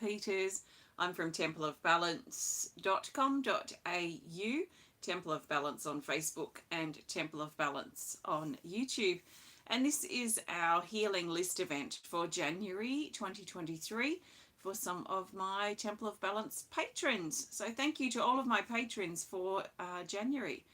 Peters. I'm from templeofbalance.com.au, Temple of Balance on Facebook and Temple of Balance on YouTube. And this is our healing list event for January 2023 for some of my Temple of Balance patrons. So thank you to all of my patrons for January.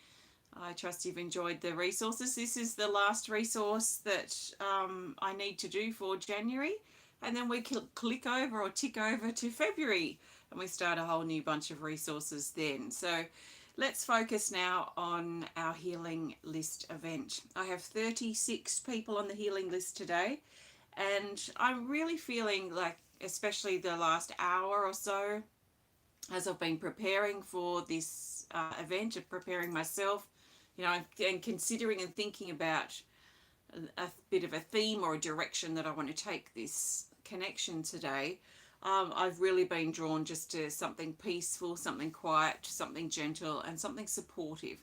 I trust you've enjoyed the resources. This is the last resource that I need to do for January. And then we click over or tick over to February and we start a whole new bunch of resources then. So let's focus now on our healing list event. I have 36 people on the healing list today, and I'm really feeling like, especially the last hour or so, as I've been preparing for this event and preparing myself, you know, and considering and thinking about a bit of a theme or a direction that I want to take this connection today, I've really been drawn just to something peaceful, something quiet, something gentle, and something supportive.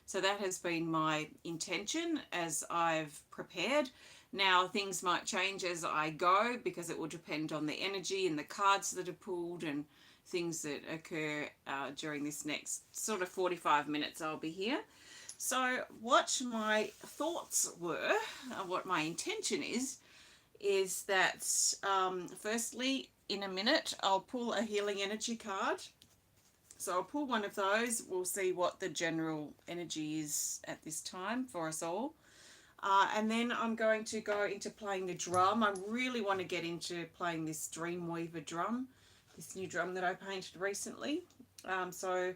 So that has been my intention as I've prepared. Now things might change as I go because it will depend on the energy and the cards that are pulled and things that occur during this next sort of 45 minutes I'll be here. So what my thoughts were, what my intention is that firstly, in a minute, I'll pull a healing energy card. So I'll pull one of those. We'll see what the general energy is at this time for us all. And then I'm going to go into playing the drum. I really want to get into playing this Dreamweaver drum, this new drum that I painted recently. So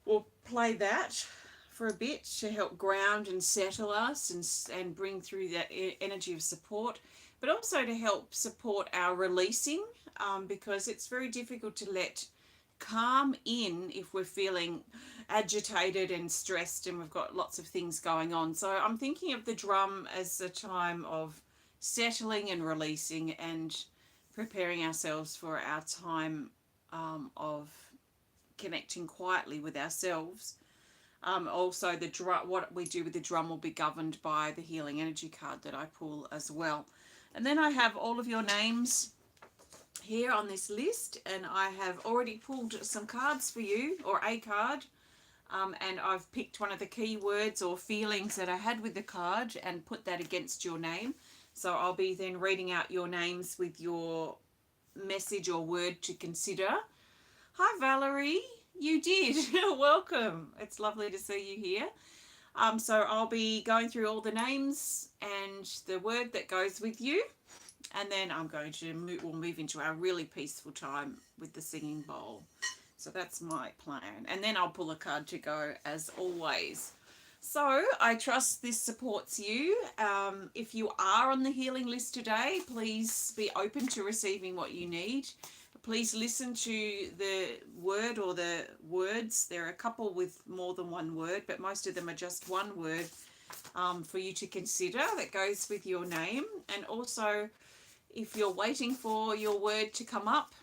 we'll play that for a bit to help ground and settle us and bring through that energy of support, but also to help support our releasing, because it's very difficult to let calm in if we're feeling agitated and stressed and we've got lots of things going on. So I'm thinking of the drum as a time of settling and releasing and preparing ourselves for our time of connecting quietly with ourselves. Also, the drum, what we do with the drum will be governed by the healing energy card that I pull as well. And then I have all of your names here on this list, and I have already pulled some cards for you, or a card, and I've picked one of the keywords or feelings that I had with the card and put that against your name. So I'll be then reading out your names with your message or word to consider. Hi Valerie, you did. Welcome. It's lovely to see you here. So I'll be going through all the names and the word that goes with you, and then I'm going to we'll move into our really peaceful time with the singing bowl. So that's my plan, and then I'll pull a card to go as always. So I trust this supports you. If you are on the healing list today, please be open to receiving what you need. Please listen to the word or the words. There are a couple with more than one word, but most of them are just one word for you to consider that goes with your name. And also, if you're waiting for your word to come up,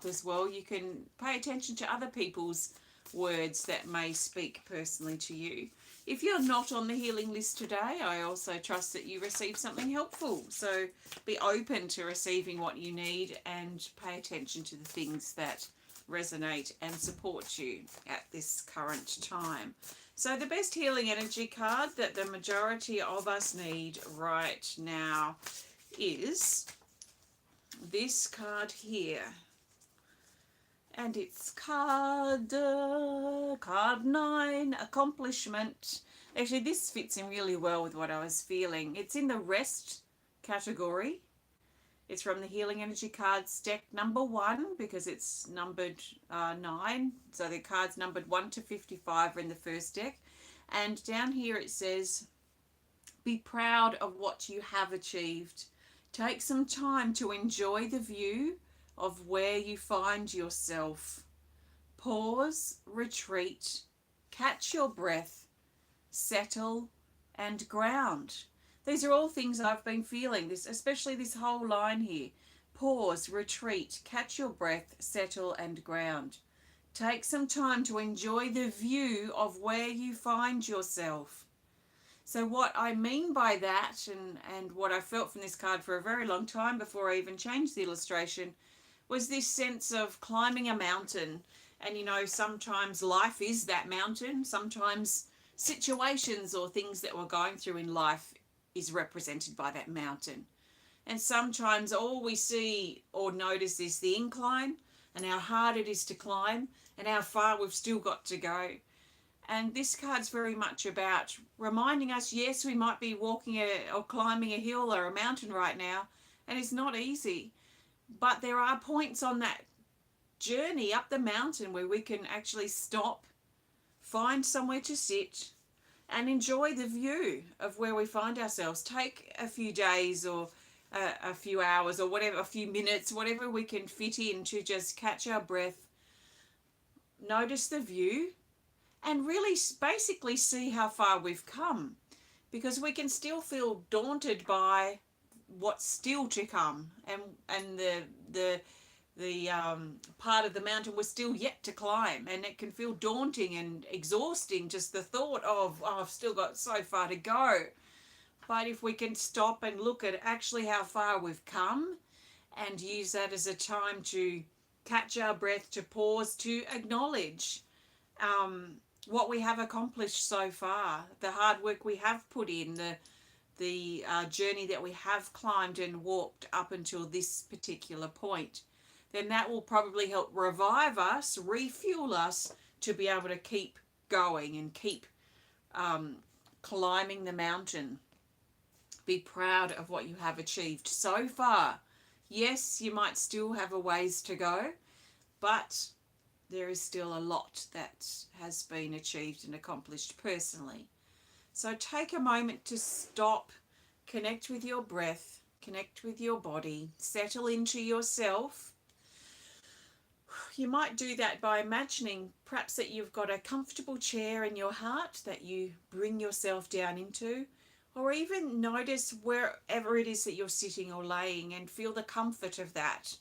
as well, you can pay attention to other people's words that may speak personally to you. If you're not on the healing list today, I also trust that you receive something helpful. So be open to receiving what you need and pay attention to the things that resonate and support you at this current time. So the best healing energy card that the majority of us need right now is this card here. And it's card 9, accomplishment. Actually, this fits in really well with what I was feeling. It's in the rest category. It's from the Healing Energy Cards deck number 1 because it's numbered 9. So the cards numbered 1 to 55 are in the first deck. And down here it says, be proud of what you have achieved. Take some time to enjoy the view of where you find yourself. Pause, retreat, catch your breath, settle, and ground. These are all things I've been feeling, especially this whole line here. Pause, retreat, catch your breath, settle, and ground. Take some time to enjoy the view of where you find yourself. So what I mean by that, and what I felt from this card for a very long time before I even changed the illustration, was this sense of climbing a mountain. And sometimes life is that mountain. Sometimes situations or things that we're going through in life is represented by that mountain. And sometimes all we see or notice is the incline and how hard it is to climb and how far we've still got to go. And this card's very much about reminding us, yes, we might be walking or climbing a hill or a mountain right now, and it's not easy. But there are points on that journey up the mountain where we can actually stop, find somewhere to sit, and enjoy the view of where we find ourselves. Take a few days or a few hours or whatever, a few minutes, whatever we can fit in to just catch our breath, notice the view, and really basically see how far we've come, because we can still feel daunted by what's still to come, and the part of the mountain we're still yet to climb, and it can feel daunting and exhausting, just the thought of, oh, I've still got so far to go. But if we can stop and look at actually how far we've come and use that as a time to catch our breath, to pause, to acknowledge what we have accomplished so far, the hard work we have put in, the journey that we have climbed and walked up until this particular point, then that will probably help revive us, refuel us to be able to keep going and keep climbing the mountain. Be proud of what you have achieved so far. Yes, you might still have a ways to go, but there is still a lot that has been achieved and accomplished personally. So take a moment to stop, connect with your breath, connect with your body, settle into yourself. You might do that by imagining perhaps that you've got a comfortable chair in your heart that you bring yourself down into, or even notice wherever it is that you're sitting or laying and feel the comfort of that,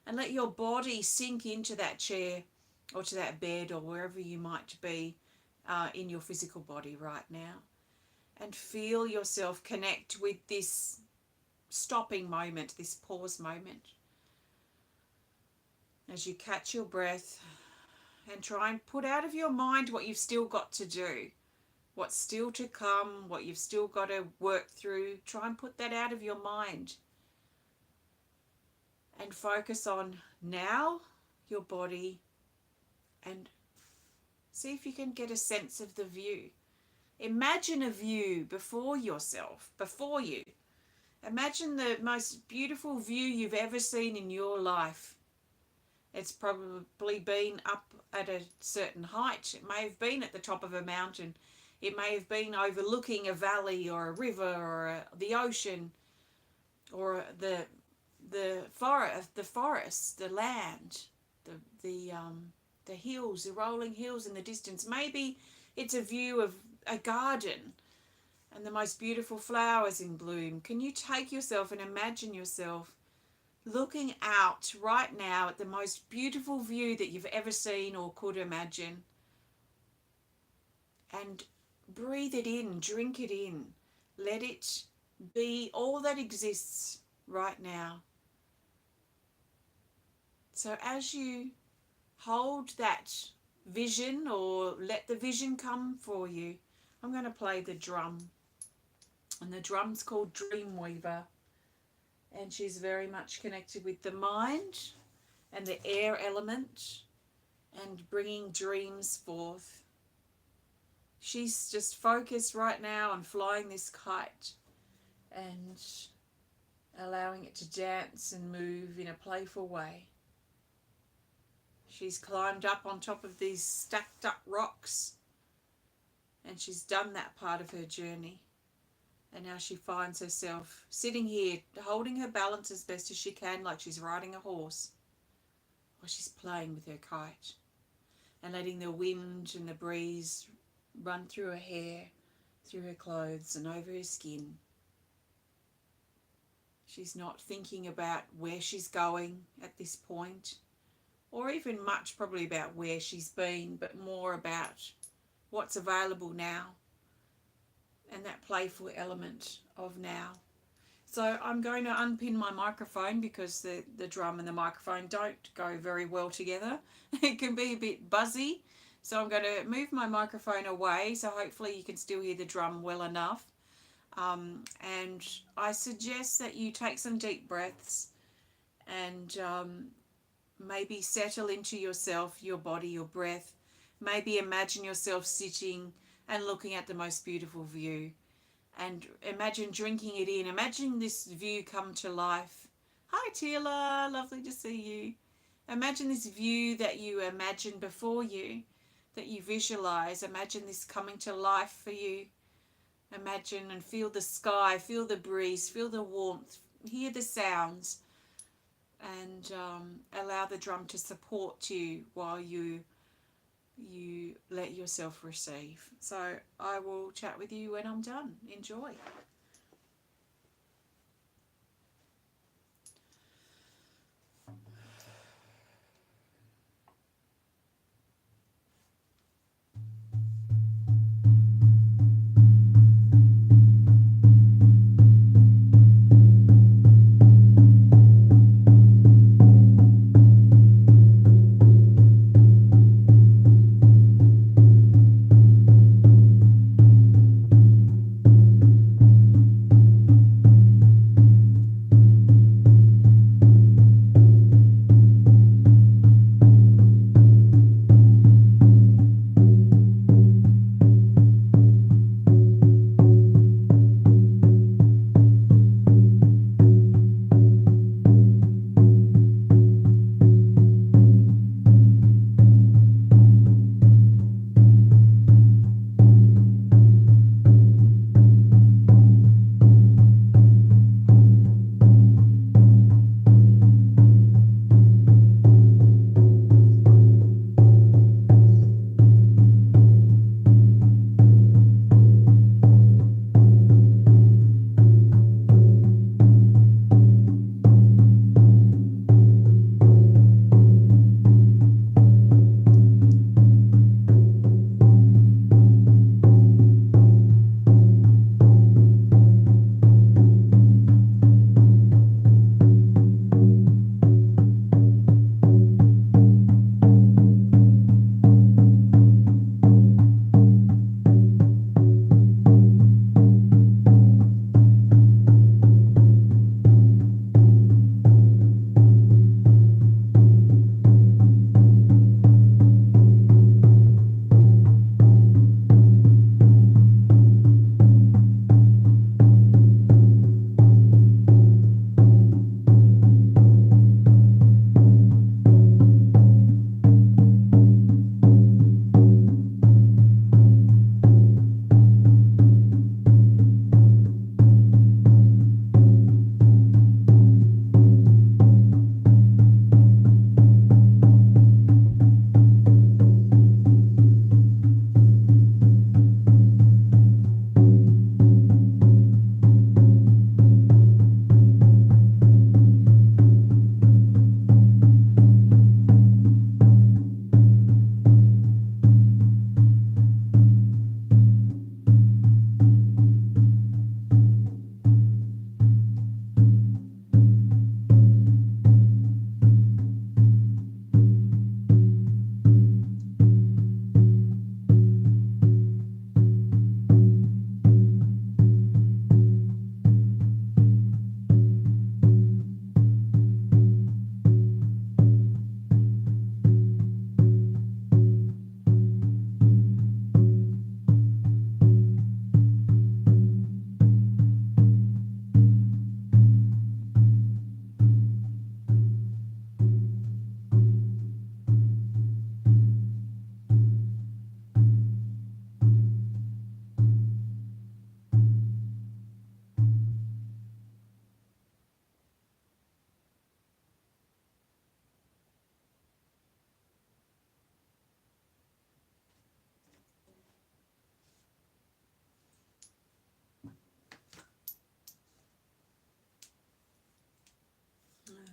and let your body sink into that chair or to that bed or wherever you might be in your physical body right now, and feel yourself connect with this stopping moment, this pause moment, as you catch your breath, and try and put out of your mind what you've still got to do, what's still to come, what you've still got to work through. Try and put that out of your mind and focus on now, your body, and see if you can get a sense of the view. Imagine a view before yourself, before you. Imagine the most beautiful view you've ever seen in your life. It's probably been up at a certain height. It may have been at the top of a mountain. It may have been overlooking a valley or a river or the ocean or the forest, the land, the hills, the rolling hills in the distance. Maybe it's a view of a garden and the most beautiful flowers in bloom. Can you take yourself and imagine yourself looking out right now at the most beautiful view that you've ever seen or could imagine? And breathe it in, drink it in. Let it be all that exists right now. So as you hold that vision, or let the vision come for you, I'm going to play the drum. And the drum's called Dreamweaver. And she's very much connected with the mind and the air element and bringing dreams forth. She's just focused right now on flying this kite and allowing it to dance and move in a playful way. She's climbed up on top of these stacked up rocks, and she's done that part of her journey. And now she finds herself sitting here, holding her balance as best as she can, like she's riding a horse, while she's playing with her kite and letting the wind and the breeze run through her hair, through her clothes and over her skin. She's not thinking about where she's going at this point, or even much probably about where she's been, but more about what's available now and that playful element of now. So I'm going to unpin my microphone because the drum and the microphone don't go very well together. It can be a bit buzzy. So I'm going to move my microphone away so hopefully you can still hear the drum well enough. And I suggest that you take some deep breaths and maybe settle into yourself, your body, your breath. Maybe imagine yourself sitting and looking at the most beautiful view. And imagine drinking it in. Imagine this view come to life. Hi, Teala. Lovely to see you. Imagine this view that you imagined before you, that you visualize. Imagine this coming to life for you. Imagine and feel the sky, feel the breeze, feel the warmth, hear the sounds, and allow the drum to support you while you let yourself receive. So I will chat with you when I'm done. Enjoy.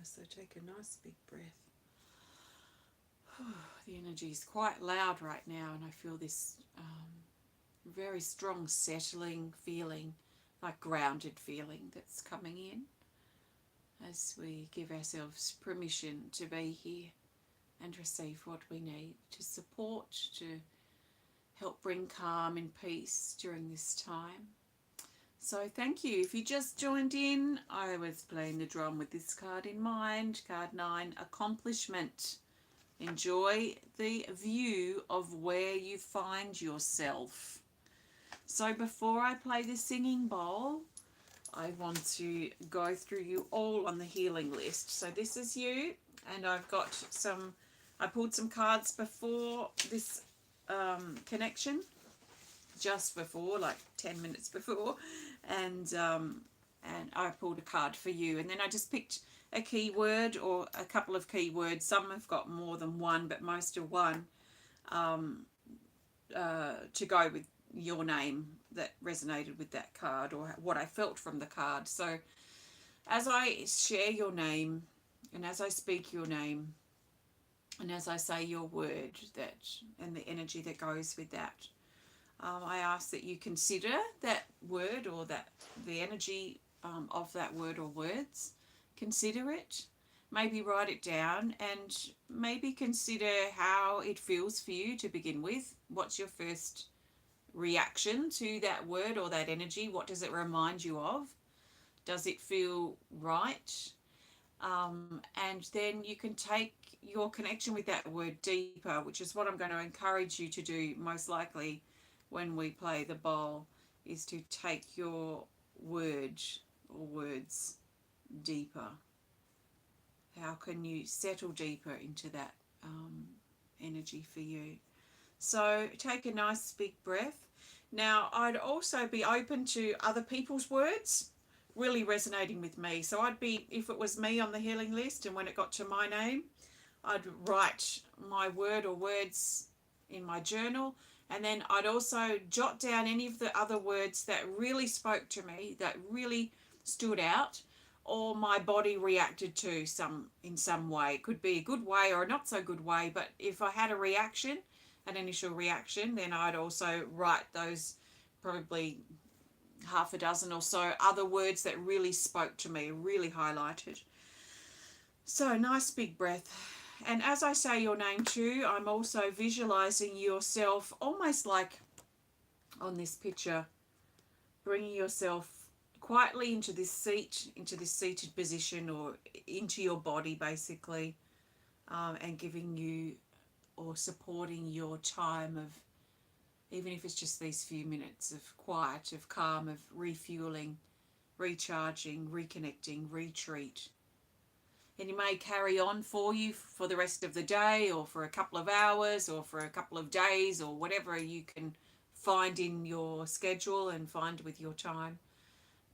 So take a nice big breath. The energy is quite loud right now, and I feel this very strong settling feeling, like grounded feeling that's coming in as we give ourselves permission to be here and receive what we need to support, to help bring calm and peace during this time. So thank you. If you just joined in, I was playing the drum with this card in mind. Card 9, Accomplishment. Enjoy the view of where you find yourself. So before I play the singing bowl, I want to go through you all on the healing list. So this is you, and I pulled some cards before this connection, just before, like 10 minutes before, and I pulled a card for you, and then I just picked a keyword or a couple of keywords. Some have got more than one, but most are one, to go with your name that resonated with that card or what I felt from the card. So as I share your name and as I speak your name and as I say your word, that and the energy that goes with that, I ask that you consider that word or that the energy of that word or words. Consider it, maybe write it down, and maybe consider how it feels for you to begin with. What's your first reaction to that word or that energy? What does it remind you of? Does it feel right? And then you can take your connection with that word deeper, which is what I'm going to encourage you to do most likely when we play the bowl, is to take your word or words deeper. How can you settle deeper into that energy for you? So take a nice big breath. Now, I'd also be open to other people's words really resonating with me. So I'd be, if it was me on the healing list and when it got to my name, I'd write my word or words in my journal, and then I'd also jot down any of the other words that really spoke to me, that really stood out, or my body reacted to in some way. It could be a good way or a not so good way, but if I had a reaction, an initial reaction, then I'd also write those probably half a dozen or so other words that really spoke to me, really highlighted. So nice big breath. And as I say your name too, I'm also visualizing yourself almost like on this picture, bringing yourself quietly into this seated position or into your body basically, and giving you or supporting your time of, even if it's just these few minutes of quiet, of calm, of refueling, recharging, reconnecting, retreat. And it may carry on for you for the rest of the day or for a couple of hours or for a couple of days or whatever you can find in your schedule and find with your time.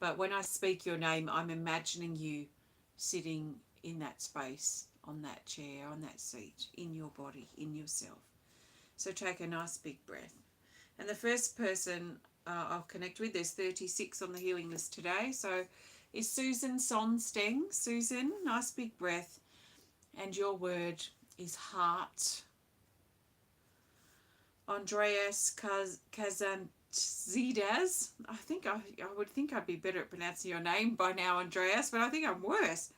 But when I speak your name, I'm imagining you sitting in that space, on that chair, on that seat, in your body, in yourself. So take a nice big breath. And the first person I'll connect with, there's 36 on the healing list today, so is Susan Sonsteng. Susan, nice big breath. And your word is heart. Andreas Kazantzidis. I would think I'd be better at pronouncing your name by now, Andreas, but I think I'm worse.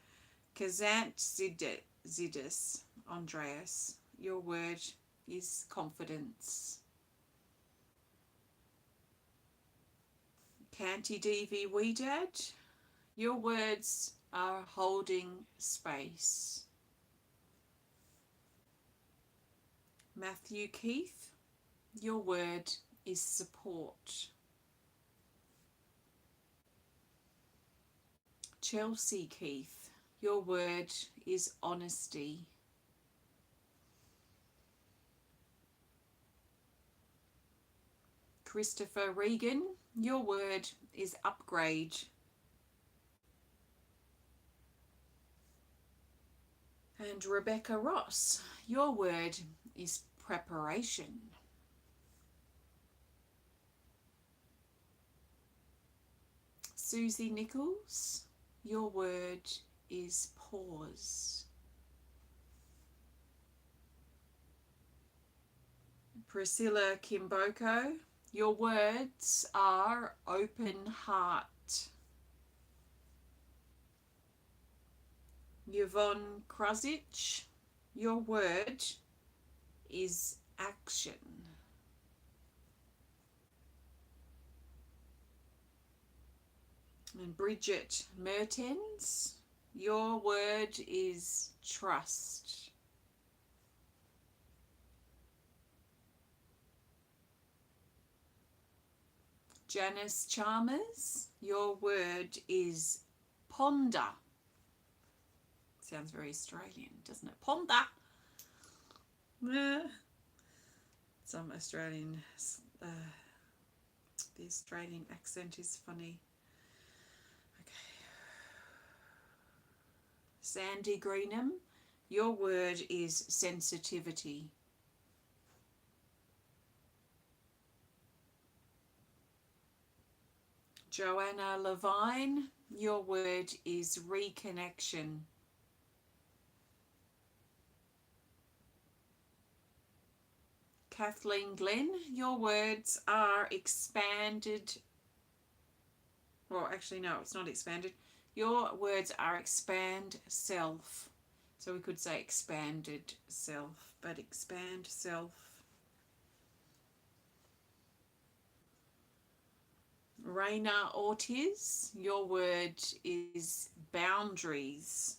Kazantzidis. Andreas, your word is confidence. Kanti, Devi, Wedad. Your words are holding space. Matthew Keith, your word is support. Chelsea Keith, your word is honesty. Christopher Regan, your word is upgrade. And Rebecca Ross, your word is preparation. Suzie Nicholls, your word is pause. Priscilla Kimboko, Your words are open heart. Yvonne Kruzich, your word is action. And Bridget Mehrtens, your word is trust. Janice Chalmers, your word is ponder. Sounds very Australian, doesn't it? Ponder. Some Australian, the Australian accent is funny. Okay. Sandi Greenham, your word is sensitivity. Joanna Levine, your word is reconnection. Kathleen Glen, your words are expanded. Well, actually, no, it's not expanded. Your words are expand self. So we could say expanded self, but expand self. Rayna Ortiz, your word is boundaries.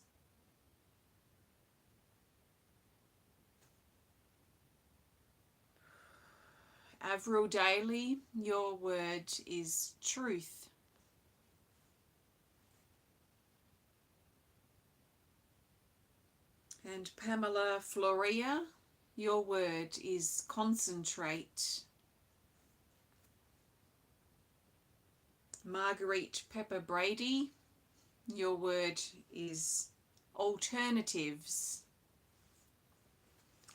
Avril Daly, your word is truth. And Pamela Florea, your word is concentrate. Marguerite Brady, your word is alternatives.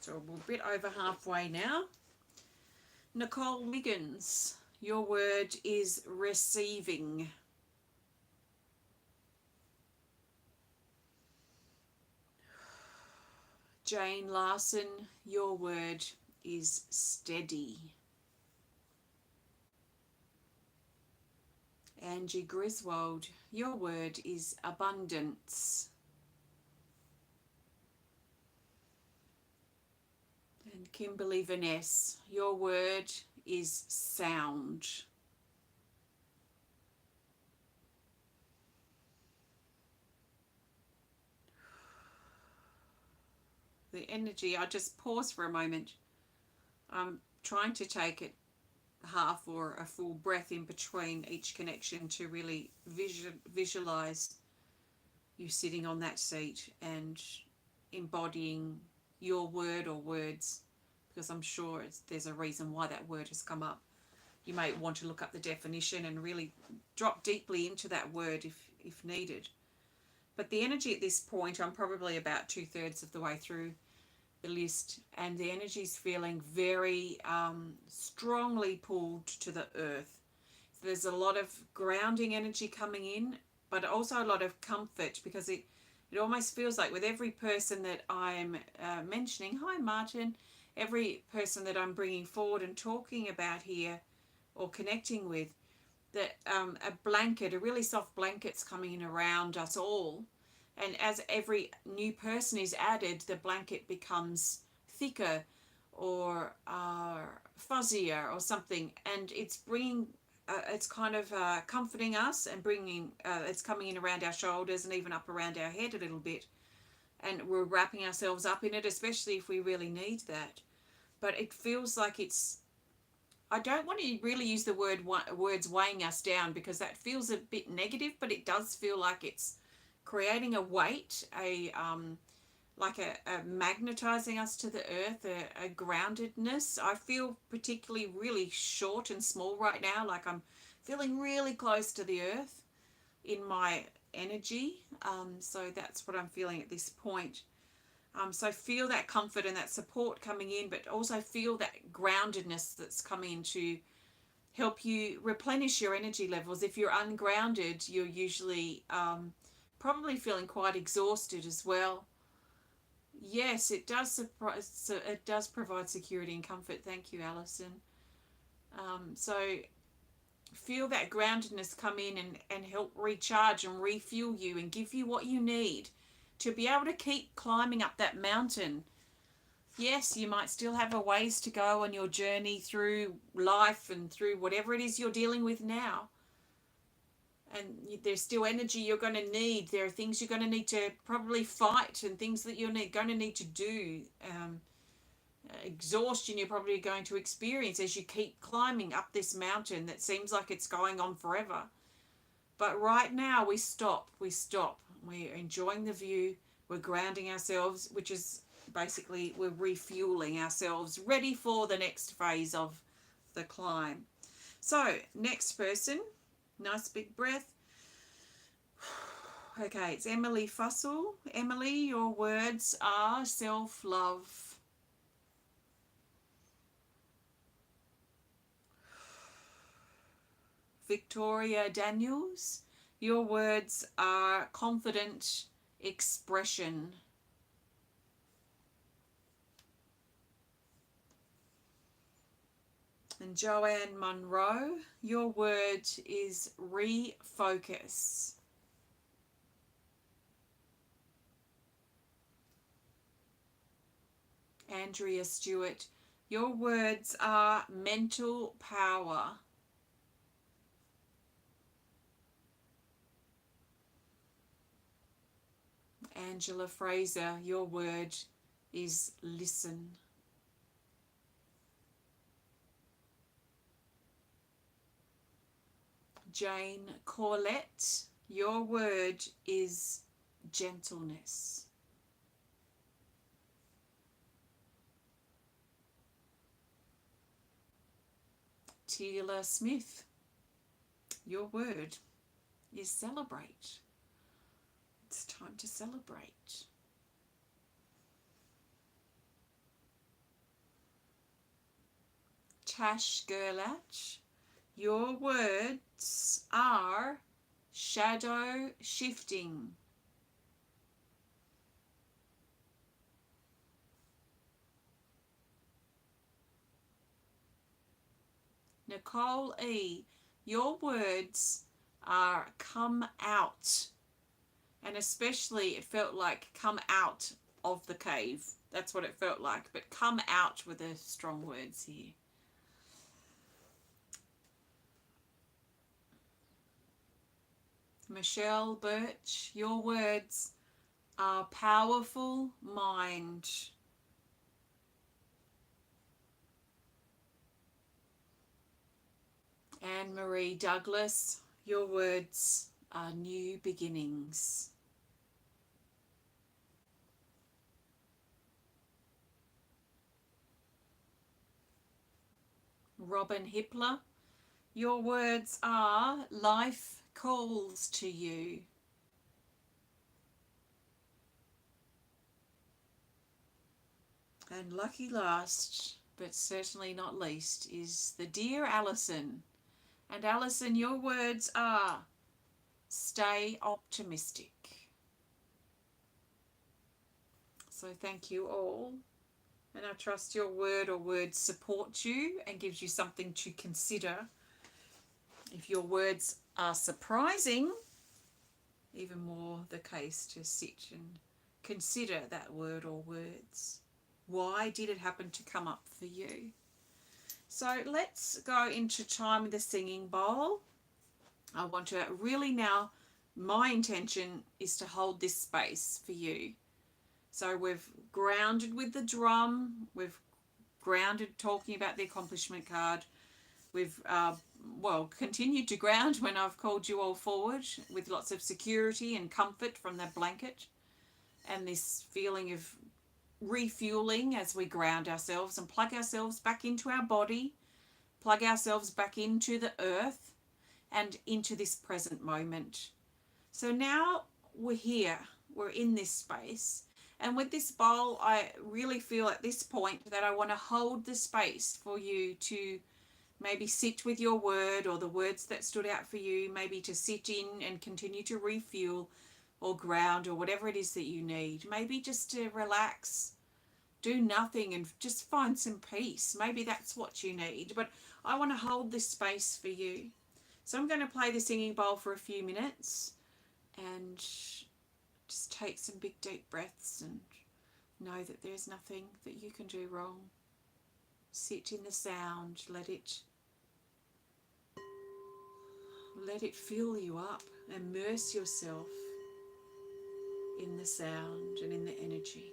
So we're a bit over halfway now. Nicole Wiggins, your word is receiving. Jane Larson, your word is steady. Angie Griswold, your word is abundance. And Kimberly Veness, your word is sound. The energy, I just pause for a moment. I'm trying to take it half or a full breath in between each connection to really visualize you sitting on that seat and embodying your word or words, because I'm sure there's a reason why that word has come up. You may want to look up the definition and really drop deeply into that word if needed. But the energy at this point, I'm probably about 2/3 of the way through the list, and the energy is feeling very strongly pulled to the earth. So there's a lot of grounding energy coming in, but also a lot of comfort, because it almost feels like with every person that I'm mentioning, hi Martin, every person that I'm bringing forward and talking about here or connecting with, that a blanket, a really soft blanket's coming in around us all. And as every new person is added, the blanket becomes thicker or fuzzier or something. And it's bringing, it's kind of comforting us and bringing, it's coming in around our shoulders and even up around our head a little bit. And we're wrapping ourselves up in it, especially if we really need that. But it feels like it's, I don't want to really use the words weighing us down, because that feels a bit negative, but it does feel like it's creating a weight, like a magnetizing us to the earth, a groundedness. I feel particularly really short and small right now, like I'm feeling really close to the earth in my energy. So that's what I'm feeling at this point. So feel that comfort and that support coming in, but also feel that groundedness that's coming in to help you replenish your energy levels. If you're ungrounded, you're usually probably feeling quite exhausted as well. Yes, it does provide security and comfort. Thank you, Alison. So feel that groundedness come in and help recharge and refuel you and give you what you need to be able to keep climbing up that mountain. Yes, you might still have a ways to go on your journey through life and through whatever it is you're dealing with now. And there's still energy you're going to need. There are things you're going to need to probably fight and things that you're going to need to do. Exhaustion you're probably going to experience as you keep climbing up this mountain that seems like it's going on forever. But right now we stop. We're enjoying the view. We're grounding ourselves, which is basically we're refueling ourselves, ready for the next phase of the climb. So next person, nice big breath. Okay, it's Emily Fussell. Emily, your words are self-love. Viktoria I Daniels, your words are confident expression. And Joanne Monroe, your word is refocus. Andrea Stuart, your words are mental power. Angela Fraser, your word is listen. Jane Corlett, your word is gentleness. Teala Smith, your word is celebrate. It's time to celebrate. Tash Gerlach, your words are shadow shifting. Nicole E, your words are come out. And especially it felt like come out of the cave. That's what it felt like. But come out were the strong words here. Michele Burch, your words are powerful mind. Anne-Marie Douglas, your words are new beginnings. Robin Hippler, your words are life calls to you. And lucky last, but certainly not least, is the dear Alison. And Alison, your words are stay optimistic. So thank you all. And I trust your word or words support you and gives you something to consider. If your words are surprising, even more the case to sit and consider that word or words. Why did it happen to come up for you? So let's go into time with the singing bowl. I want to really now, my intention is to hold this space for you. So we've grounded with the drum, we've grounded talking about the accomplishment card, we've continued to ground when I've called you all forward with lots of security and comfort from that blanket and this feeling of refueling as we ground ourselves and plug ourselves back into our body, plug ourselves back into the earth and into this present moment. So now we're here, we're in this space. And with this bowl, I really feel at this point that I want to hold the space for you to maybe sit with your word or the words that stood out for you, maybe to sit in and continue to refuel or ground or whatever it is that you need. Maybe just to relax, do nothing and just find some peace. Maybe that's what you need. But I want to hold this space for you. So I'm going to play the singing bowl for a few minutes and just take some big deep breaths and know that there's nothing that you can do wrong. Sit in the sound, let it fill you up. Immerse yourself in the sound and in the energy.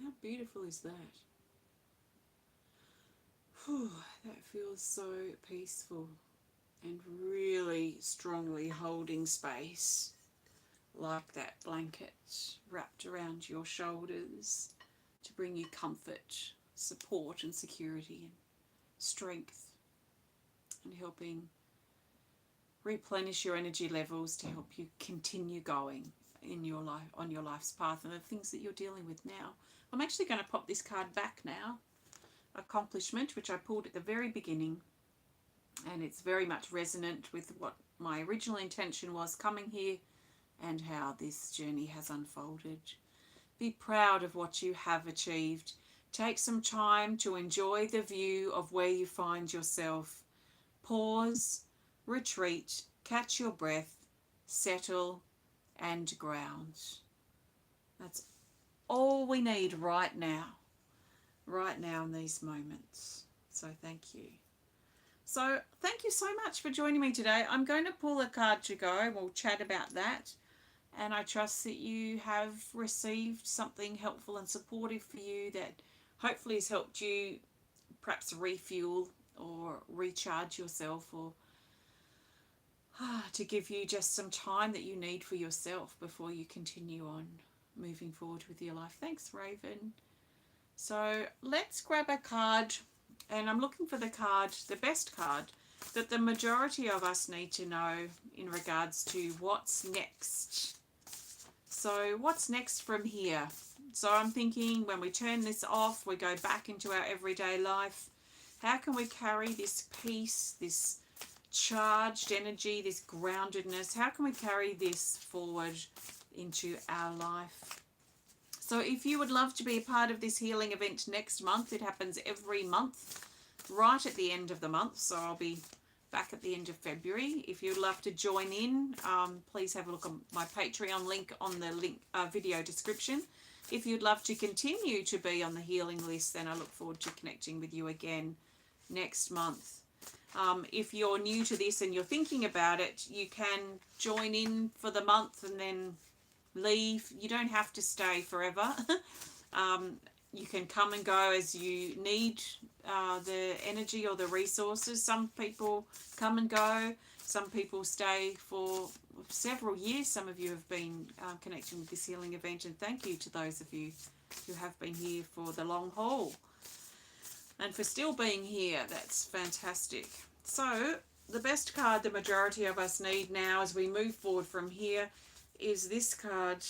How beautiful is that? Whew, that feels so peaceful and really strongly holding space, like that blanket wrapped around your shoulders to bring you comfort, support and security and strength, and helping replenish your energy levels to help you continue going in your life, on your life's path and the things that you're dealing with now. I'm actually going to pop this card back now. Accomplishment, which I pulled at the very beginning, and it's very much resonant with what my original intention was coming here and how this journey has unfolded. Be proud of what you have achieved. Take some time to enjoy the view of where you find yourself. Pause, retreat, catch your breath, settle and ground. That's all we need right now in these moments. So thank you. So thank you so much for joining me today. I'm going to pull a card to go. We'll chat about that. And I trust that you have received something helpful and supportive for you that hopefully has helped you perhaps refuel or recharge yourself, or to give you just some time that you need for yourself before you continue on moving forward with your life. Thanks, Raven. So let's grab a card, and I'm looking for the card, the best card that the majority of us need to know in regards to what's next. So what's next from here? So I'm thinking when we turn this off, we go back into our everyday life. How can we carry this peace, this charged energy, this groundedness? How can we carry this forward into our life? So if you would love to be a part of this healing event next month, it happens every month, right at the end of the month. So I'll be back at the end of February. If you'd love to join in, please have a look on my Patreon link on the video description. If you'd love to continue to be on the healing list, then I look forward to connecting with you again next month. If you're new to this and you're thinking about it, you can join in for the month and then leave. You don't have to stay forever. You can come and go as you need the energy or the resources. Some people come and go. Some people stay for several years. Some of you have been connecting with this healing event, and thank you to those of you who have been here for the long haul and for still being here. That's fantastic. So the best card the majority of us need now as we move forward from here is this card.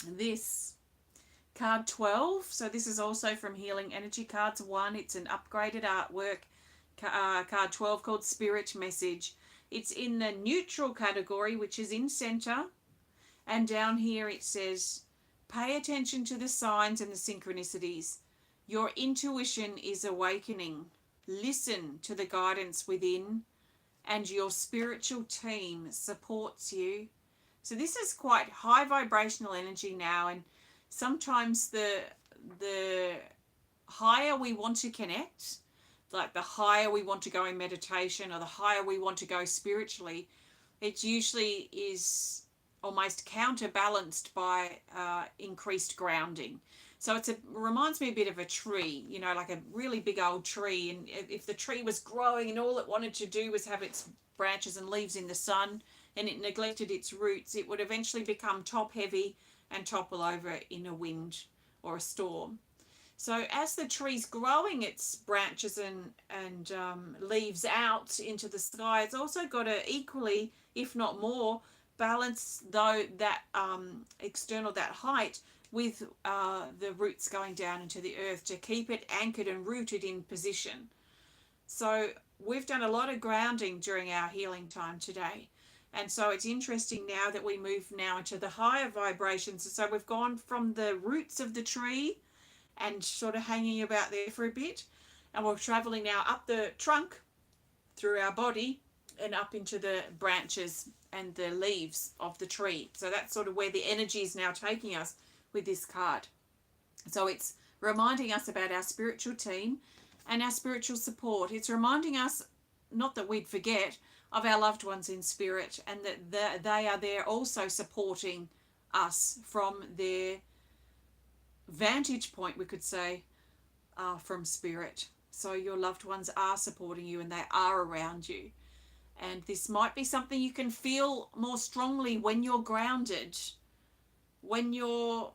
This card 12. So this is also from Healing Energy Cards 1. It's an upgraded artwork. Card 12 called Spirit Message. It's in the neutral category, which is in center. And down here it says, pay attention to the signs and the synchronicities. Your intuition is awakening. Listen to the guidance within, and your spiritual team supports you. So this is quite high vibrational energy now, and sometimes the higher we want to connect, like the higher we want to go in meditation or the higher we want to go spiritually, it usually is almost counterbalanced by increased grounding. So it reminds me a bit of a tree, you know, like a really big old tree. And if the tree was growing and all it wanted to do was have its branches and leaves in the sun, and it neglected its roots, it would eventually become top heavy and topple over in a wind or a storm. So as the tree's growing its branches and leaves out into the sky, it's also got to equally, if not more, balance though that external, that height, with the roots going down into the earth to keep it anchored and rooted in position. So we've done a lot of grounding during our healing time today. And so it's interesting now that we move now into the higher vibrations. So we've gone from the roots of the tree and sort of hanging about there for a bit. And we're traveling now up the trunk through our body and up into the branches and the leaves of the tree. So that's sort of where the energy is now taking us with this card. So it's reminding us about our spiritual team and our spiritual support. It's reminding us, not that we'd forget, of our loved ones in spirit, and that they are there also supporting us from their vantage point, we could say, from spirit. So your loved ones are supporting you and they are around you. And this might be something you can feel more strongly when you're grounded, when you're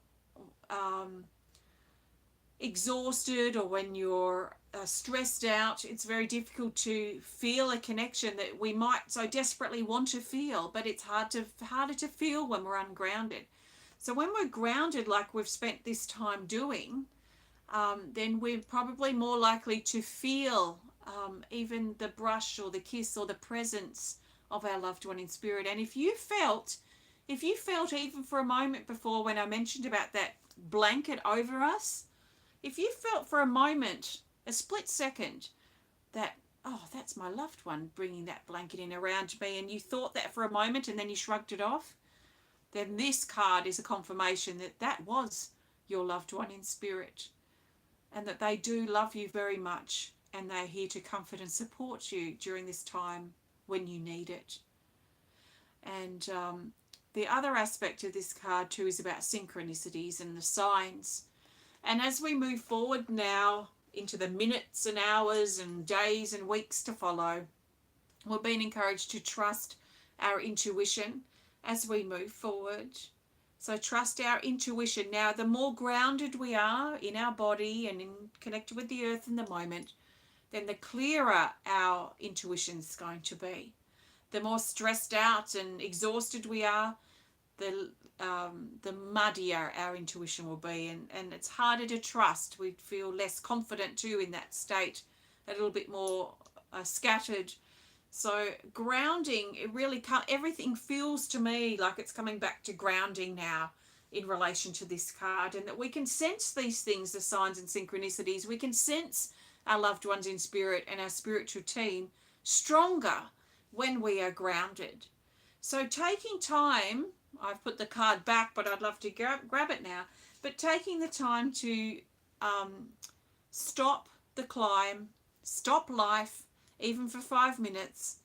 exhausted, or when you're stressed out. It's very difficult to feel a connection that we might so desperately want to feel, but it's harder to feel when we're ungrounded. So when we're grounded, like we've spent this time doing, then we're probably more likely to feel even the brush or the kiss or the presence of our loved one in spirit. And if you felt even for a moment before, when I mentioned about that blanket over us, if you felt for a moment, a split second, that, oh, that's my loved one bringing that blanket in around me, and you thought that for a moment and then you shrugged it off, then this card is a confirmation that that was your loved one in spirit, and that they do love you very much, and they're here to comfort and support you during this time when you need it. And the other aspect of this card too is about synchronicities and the signs. And as we move forward now into the minutes and hours and days and weeks to follow, we're being encouraged to trust our intuition as we move forward. So trust our intuition. Now, the more grounded we are in our body and connected with the earth in the moment, then the clearer our intuition is going to be. The more stressed out and exhausted we are, the muddier our intuition will be, and it's harder to trust. We feel less confident too in that state, a little bit more scattered. So grounding, it really everything feels to me like it's coming back to grounding now in relation to this card, and that we can sense these things, the signs and synchronicities. We can sense our loved ones in spirit and our spiritual team stronger when we are grounded. So taking time, I've put the card back, but I'd love to grab it now, but taking the time to stop the climb, stop life, even for 5 minutes,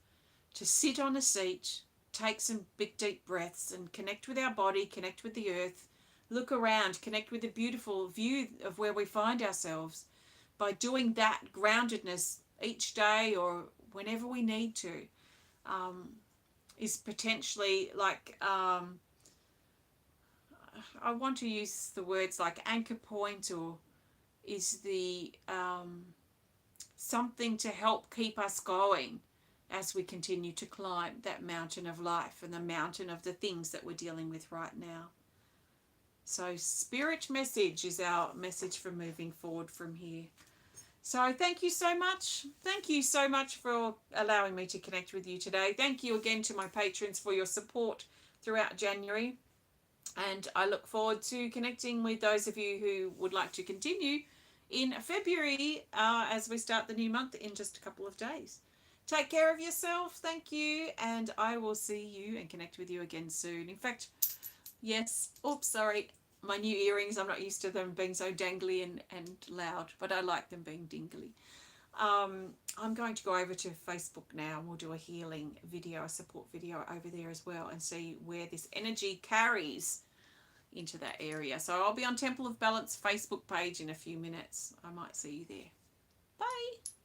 to sit on a seat, take some big deep breaths and connect with our body, connect with the earth, look around, connect with the beautiful view of where we find ourselves. By doing that groundedness each day or whenever we need to, is potentially like, I want to use the words like anchor point, or is the something to help keep us going as we continue to climb that mountain of life and the mountain of the things that we're dealing with right now. So spirit message is our message for moving forward from here. So thank you so much. Thank you so much for allowing me to connect with you today. Thank you again to my patrons for your support throughout January. And I look forward to connecting with those of you who would like to continue in February as we start the new month in just a couple of days. Take care of yourself. Thank you. And I will see you and connect with you again soon. In fact, yes. Oops, sorry. My new earrings, I'm not used to them being so dangly and loud, but I like them being dingly. I'm going to go over to Facebook now and we'll do a healing video, a support video over there as well, and see where this energy carries into that area. So I'll be on Temple of Balance Facebook page in a few minutes. I might see you there. Bye.